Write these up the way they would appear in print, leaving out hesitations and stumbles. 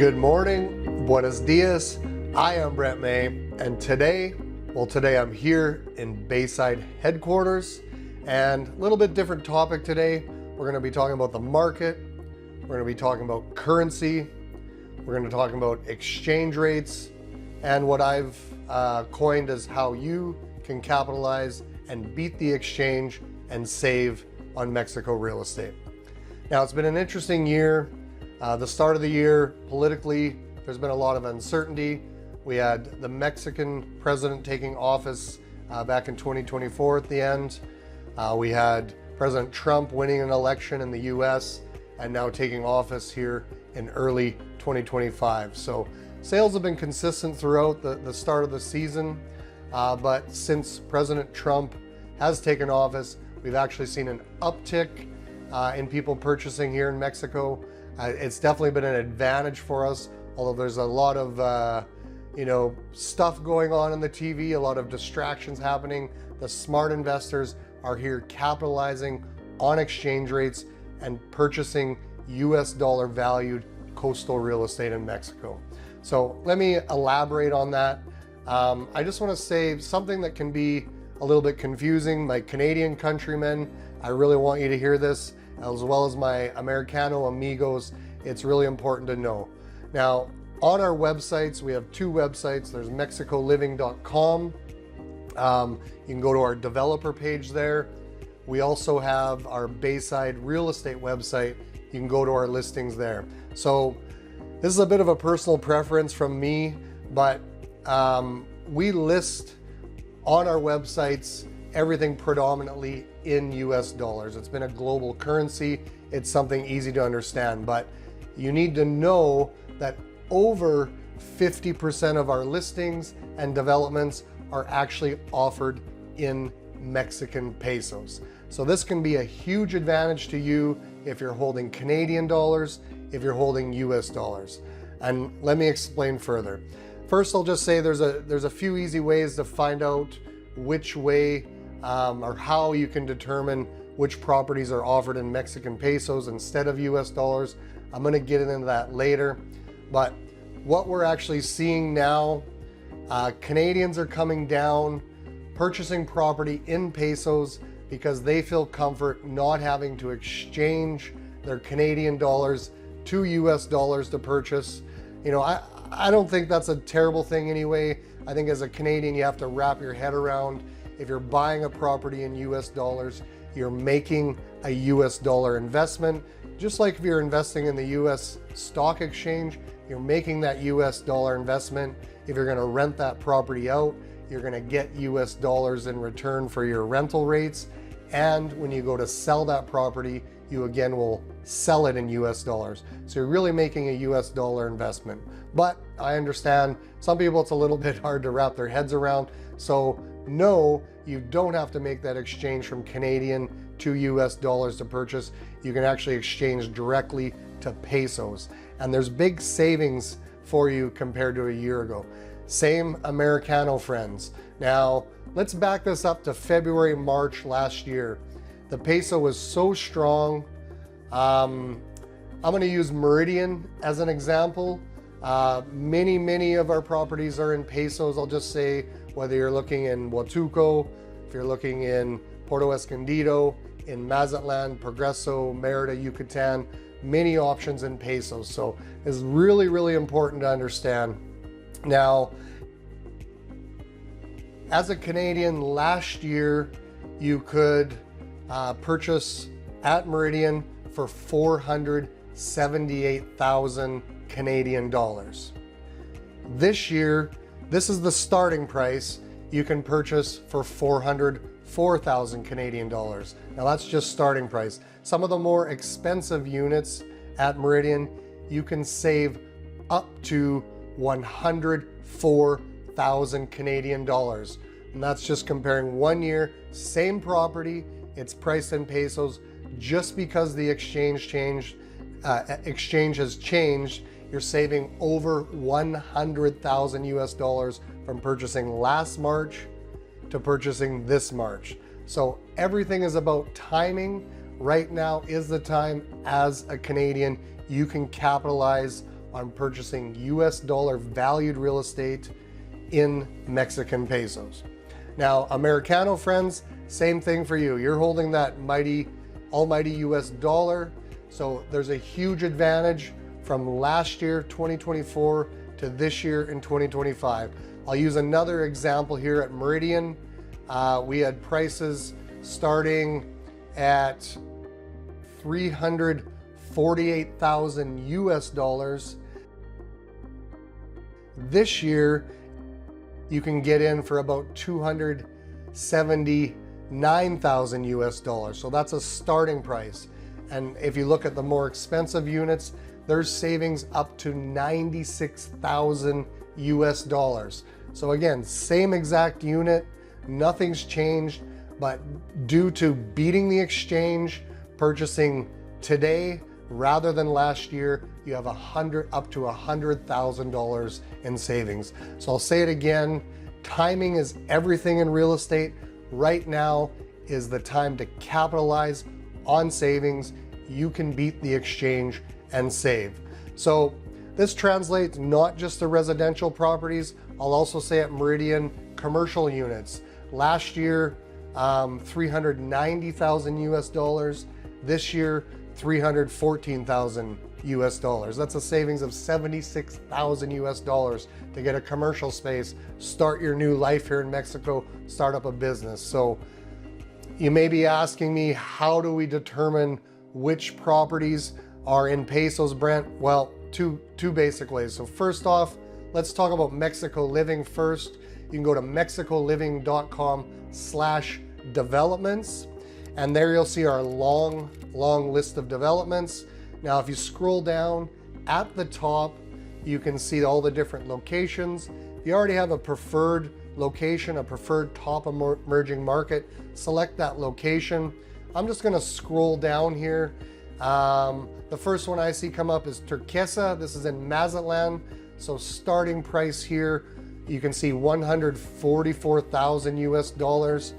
Good morning, buenos dias. I am Brent May, and today I'm here in Bayside headquarters, and a little bit different topic today. We're going to be talking about the market. We're going to be talking about currency. We're going to talk about exchange rates, and what I've coined as how you can capitalize and beat the exchange and save on Mexico real estate. Now, it's been an interesting year. The start of the year, politically, there's been a lot of uncertainty. We had the Mexican president taking office back in 2024 at the end. We had President Trump winning an election in the US and now taking office here in early 2025. So sales have been consistent throughout the start of the season, but since President Trump has taken office, we've actually seen an uptick in people purchasing here in Mexico. It's definitely been an advantage for us, although there's a lot of stuff going on in the TV, a lot of distractions happening. The smart investors are here capitalizing on exchange rates and purchasing US dollar valued coastal real estate in Mexico. So let me elaborate on that. I just want to say something that can be a little bit confusing. My Canadian countrymen, I really want you to hear this, as well as my Americano amigos. It's really important to know. Now, on our websites, we have two websites. There's mexicoliving.com. You can go to our developer page there. We also have our Bayside real estate website. You can go to our listings there. So this is a bit of a personal preference from me, but we list on our websites everything predominantly in US dollars. It's been a global currency. It's something easy to understand, but you need to know that over 50% of our listings and developments are actually offered in Mexican pesos. So this can be a huge advantage to you if you're holding Canadian dollars, if you're holding US dollars. And let me explain further. First, I'll just say there's a few easy ways to find out which way or how you can determine which properties are offered in Mexican pesos instead of US dollars. I'm going to get into that later. But what we're actually seeing now, Canadians are coming down, purchasing property in pesos because they feel comfort not having to exchange their Canadian dollars to US dollars to purchase. I don't think that's a terrible thing anyway. I think as a Canadian, you have to wrap your head around, if you're buying a property in US dollars, you're making a US dollar investment. Just like if you're investing in the US stock exchange, you're making that US dollar investment. If you're gonna rent that property out, you're gonna get US dollars in return for your rental rates. And when you go to sell that property, you again will sell it in US dollars. So you're really making a US dollar investment. But I understand some people it's a little bit hard to wrap their heads around. So no, you don't have to make that exchange from Canadian to US dollars to purchase. You can actually exchange directly to pesos. And there's big savings for you compared to a year ago. Same Americano friends. Now, let's back this up to February, March last year. The peso was so strong. I'm going to use Meridian as an example. Many of our properties are in pesos. I'll just say whether you're looking in Huatulco, if you're looking in Puerto Escondido, in Mazatlan, Progreso, Merida, Yucatan, many options in pesos. So it's really important to understand. Now, as a Canadian, last year you could purchase at Meridian for 478,000 Canadian dollars. This year, this is the starting price. You can purchase for 404,000 Canadian dollars. Now that's just starting price. Some of the more expensive units at Meridian, you can save up to 104,000 Canadian dollars. And that's just comparing 1 year, same property, it's priced in pesos. Just because the exchange has changed, you're saving over 100,000 US dollars from purchasing last March to purchasing this March. So everything is about timing. Right now is the time as a Canadian you can capitalize on purchasing US dollar valued real estate in Mexican pesos. Now, Americano friends, same thing for you. You're holding that almighty US dollar. So there's a huge advantage from last year, 2024, to this year in 2025. I'll use another example here at Meridian. We had prices starting at 348,000 US dollars. This year, you can get in for about 279,000 US dollars. So that's a starting price. And if you look at the more expensive units, there's savings up to 96,000 US dollars. So again, same exact unit, nothing's changed, but due to beating the exchange, purchasing today rather than last year, you have up to $100,000 in savings. So I'll say it again, timing is everything in real estate. Right now is the time to capitalize on savings. You can beat the exchange and save. So this translates not just to residential properties. I'll also say at Meridian, commercial units. Last year, 390,000 US dollars. This year, 314,000 US dollars. That's a savings of 76,000 US dollars to get a commercial space, start your new life here in Mexico, start up a business. So you may be asking me, how do we determine which properties are in pesos, Brent? Well, two basic ways. So first off, let's talk about Mexico Living first. You can go to mexicoliving.com/developments, and there you'll see our long list of developments. Now, if you scroll down at the top, you can see all the different locations. If you already have a preferred location, a preferred top emerging market, select that location. I'm just gonna scroll down here. The first one I see come up is Turquesa. This is in Mazatlan. So starting price here, you can see 144,000 US dollars.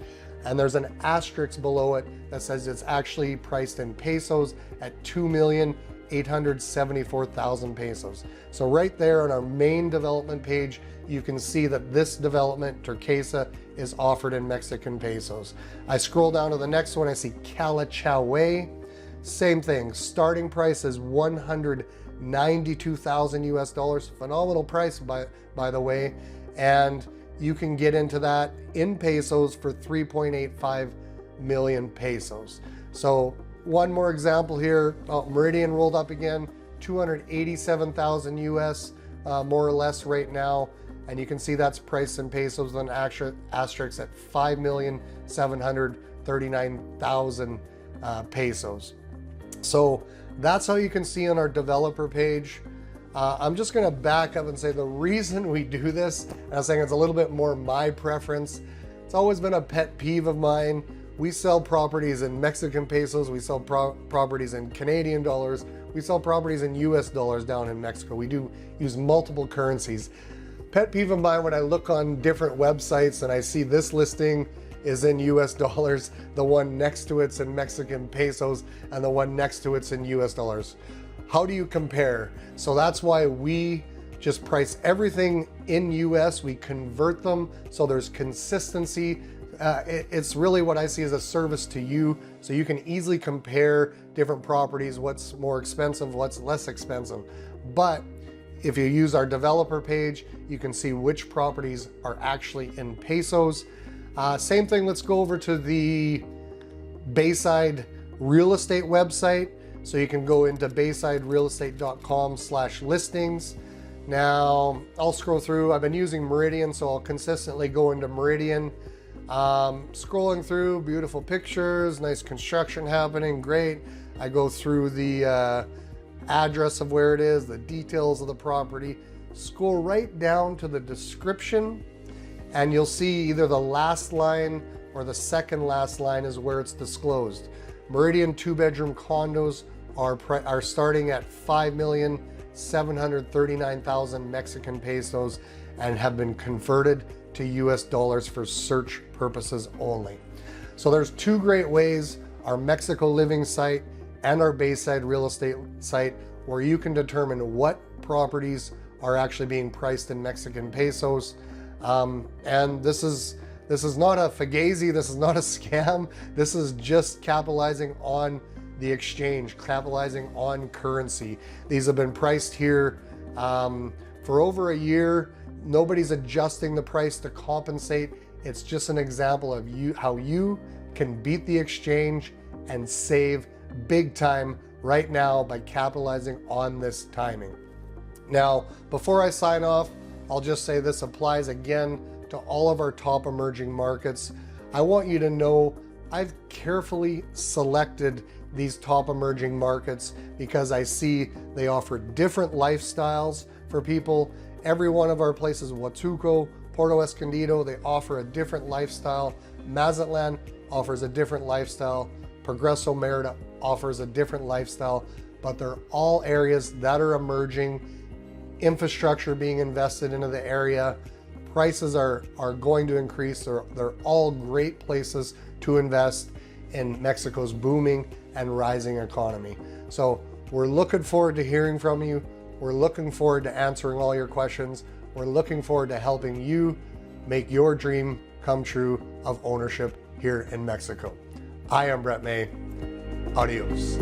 And there's an asterisk below it that says it's actually priced in pesos at 2,874,000 pesos. So right there on our main development page, you can see that this development, Turquesa, is offered in Mexican pesos. I scroll down to the next one, I see Calachahue. Same thing, starting price is 192,000 US dollars. Phenomenal price, by the way. And you can get into that in pesos for 3.85 million pesos. So one more example here, Meridian rolled up again, 287,000 US, more or less right now. And you can see that's priced in pesos with an asterisk at 5,739,000 pesos. So that's how you can see on our developer page. I'm just gonna back up and say the reason we do this, and I'm saying it's a little bit more my preference, it's always been a pet peeve of mine. We sell properties in Mexican pesos, we sell properties in Canadian dollars, we sell properties in US dollars down in Mexico. We do use multiple currencies. Pet peeve of mine when I look on different websites and I see this listing is in US dollars, the one next to it's in Mexican pesos, and the one next to it's in US dollars. How do you compare? So that's why we just price everything in US, we convert them so there's consistency. It's really what I see as a service to you, so you can easily compare different properties, what's more expensive, what's less expensive. But if you use our developer page, you can see which properties are actually in pesos. Same thing, let's go over to the Bayside real estate website. So you can go into baysiderealestate.com/listings. Now, I'll scroll through. I've been using Meridian, so I'll consistently go into Meridian. Scrolling through, beautiful pictures, nice construction happening, great. I go through the address of where it is, the details of the property, scroll right down to the description, and you'll see either the last line or the second last line is where it's disclosed. Meridian 2-bedroom condos are starting at 5,739,000 Mexican pesos and have been converted to US dollars for search purposes only. So there's two great ways, our Mexico Living site and our Bayside real estate site. where you can determine what properties are actually being priced in Mexican pesos. And this is not a fugazi, this is not a scam. This is just capitalizing on the exchange, capitalizing on currency. These have been priced here for over a year. Nobody's adjusting the price to compensate. It's just an example of how you can beat the exchange and save big time right now by capitalizing on this timing. Now, before I sign off, I'll just say this applies again to all of our top emerging markets. I want you to know I've carefully selected these top emerging markets because I see they offer different lifestyles for people. Every one of our places, Huatulco, Puerto Escondido, they offer a different lifestyle. Mazatlan offers a different lifestyle. Progreso Merida offers a different lifestyle, but they're all areas that are emerging, infrastructure being invested into the area, prices are going to increase. They're all great places to invest in Mexico's booming and rising economy. So we're looking forward to hearing from you. We're looking forward to answering all your questions. We're looking forward to helping you make your dream come true of ownership here in Mexico. I am Brett May. Adios.